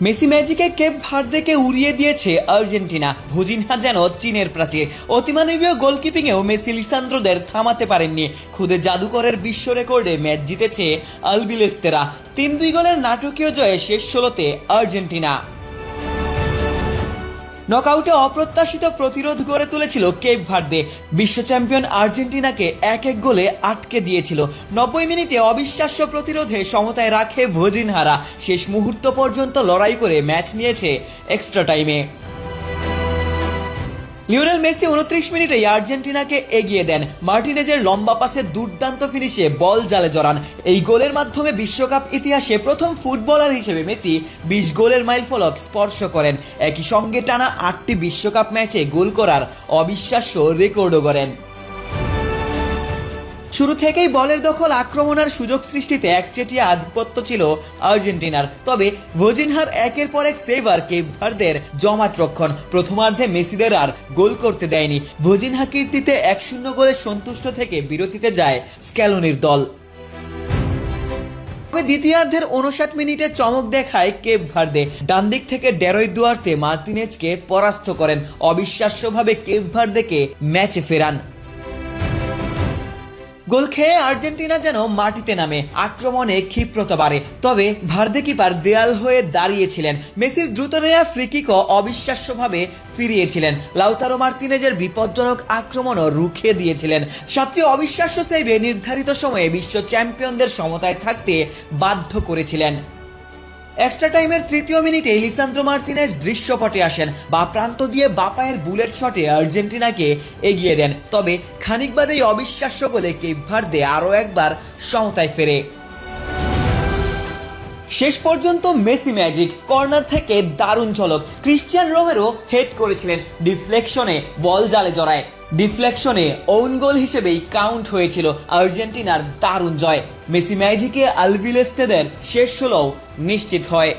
Messi ম্যাজিকে Cape ভার্দেকে উড়িয়ে দিয়েছে Argentina. ভোজিনহা যেন চীনের প্রাচীর। অতিমানবীয় গোলকিপিংয়েও মেসি লিসান্দ্রোদের থামাতে পারেননি। খুদে জাদুকরের বিশ্ব রেকর্ডে ম্যাচ জিতেছে আলবিলেস্তেরা। ৩-২ গোলের নাটকীয় জয়ে শেষ ১৬তে আর্জেন্টিনা। নকআউটে অপ্রত্যাশিত প্রতিরোধ গড়ে তুলেছিল কেপ ভার্দে। বিশ্ব চ্যাম্পিয়ন আর্জেন্টিনাকে ১-১ গোলে আটকে দিয়েছিল। ৯০ মিনিটে অবিশ্বাস্য প্রতিরোধে সমতায় রাখে ভোজিনহারা। শেষ মুহূর্ত পর্যন্ত লড়াই করে ম্যাচ নিয়েছে এক্সট্রা টাইমে। লিওনেল মেসি ২৯ মিনিটে আর্জেন্টিনাকে এগিয়ে দেন। মার্টিনেজের লম্বা পাসে দুর্দান্ত ফিনিশে বল জালে জড়ান। এই গোলের মাধ্যমে বিশ্বকাপ ইতিহাসে প্রথম ফুটবলার হিসেবে মেসি ২০ গোলের মাইলফলক স্পর্শ করেন। একই সঙ্গে টানা ৮টি বিশ্বকাপ ম্যাচে গোল করার অবিশ্বাস্য রেকর্ডও গড়েন। শুরু থেকেই বলের দখল, আক্রমণ আর সুযোগ সৃষ্টিতে একচেটিয়া আধিপত্য ছিল আর্জেন্টিনার। তবে ভোজিনহার একের পর এক সেভার কেপ ভার্দের জমাট রক্ষণ প্রথমার্ধে মেসিদের আর গোল করতে দেয়নি। ভোজিনহা কীর্তিতে ১-০ গোলে সন্তুষ্ট থেকে বিরতিতে যায় স্ক্যালোনির দল। দ্বিতীয়ার্ধের ৫৯ মিনিটে চমক দেখায় কেপ ভার্দে। ডান দিক থেকে ডেরোয় দুয়ার্তে মার্তিনেজকে পরাস্ত করেন। অবিশ্বাস্যভাবে কেপ ভার্দেকে ম্যাচে ফেরান। গোল খেয়ে আর্জেন্টিনা যেন মাটিতে নামে, আক্রমণে ক্ষিপ্রতা বাড়ে। তবে ভার্দে কিপার দেয়াল হয়ে দাঁড়িয়েছিলেন। মেসির দ্রুত নেয়া ফ্রিকিকও অবিশ্বাস্যভাবে ফিরিয়েছিলেন। লাউতারো মার্তিনেজের বিপজ্জনক আক্রমণও রুখে দিয়েছিলেন। সবচেয়ে অবিশ্বাস্য সেভে নির্ধারিত সময়ে বিশ্ব চ্যাম্পিয়নদের সমতায় থাকতে বাধ্য করেছিলেন। এক্সট্রা টাইমের ৩য় মিনিটে লিসান্দ্রো মার্তিনেজ দৃশ্যপটে আসেন। বা প্রান্ত দিয়ে বাপায়ের বুলেট শটে আর্জেন্টিনাকে এগিয়ে দেন। তবে খানিক বাদেই অবিশ্বাস্য গোলে কেপ ভার্দে আরও একবার সমতায় ফেরে। শেষ পর্যন্ত মেসি ম্যাজিক। কর্নার থেকে দারুণ ঝলক। ক্রিশ্চিয়ান রোমেরো হেড করেছিলেন, ডিফ্লেকশনে বল জালে জড়ায়। ডিফ্লেকশনে ওন গোল হিসেবেই কাউন্ট হয়েছিল। আর্জেন্টিনার দারুণ জয়। মেসি ম্যাজিকে আলবিলেস্তেদের শেষ ১৬ নিশ্চিত হয়।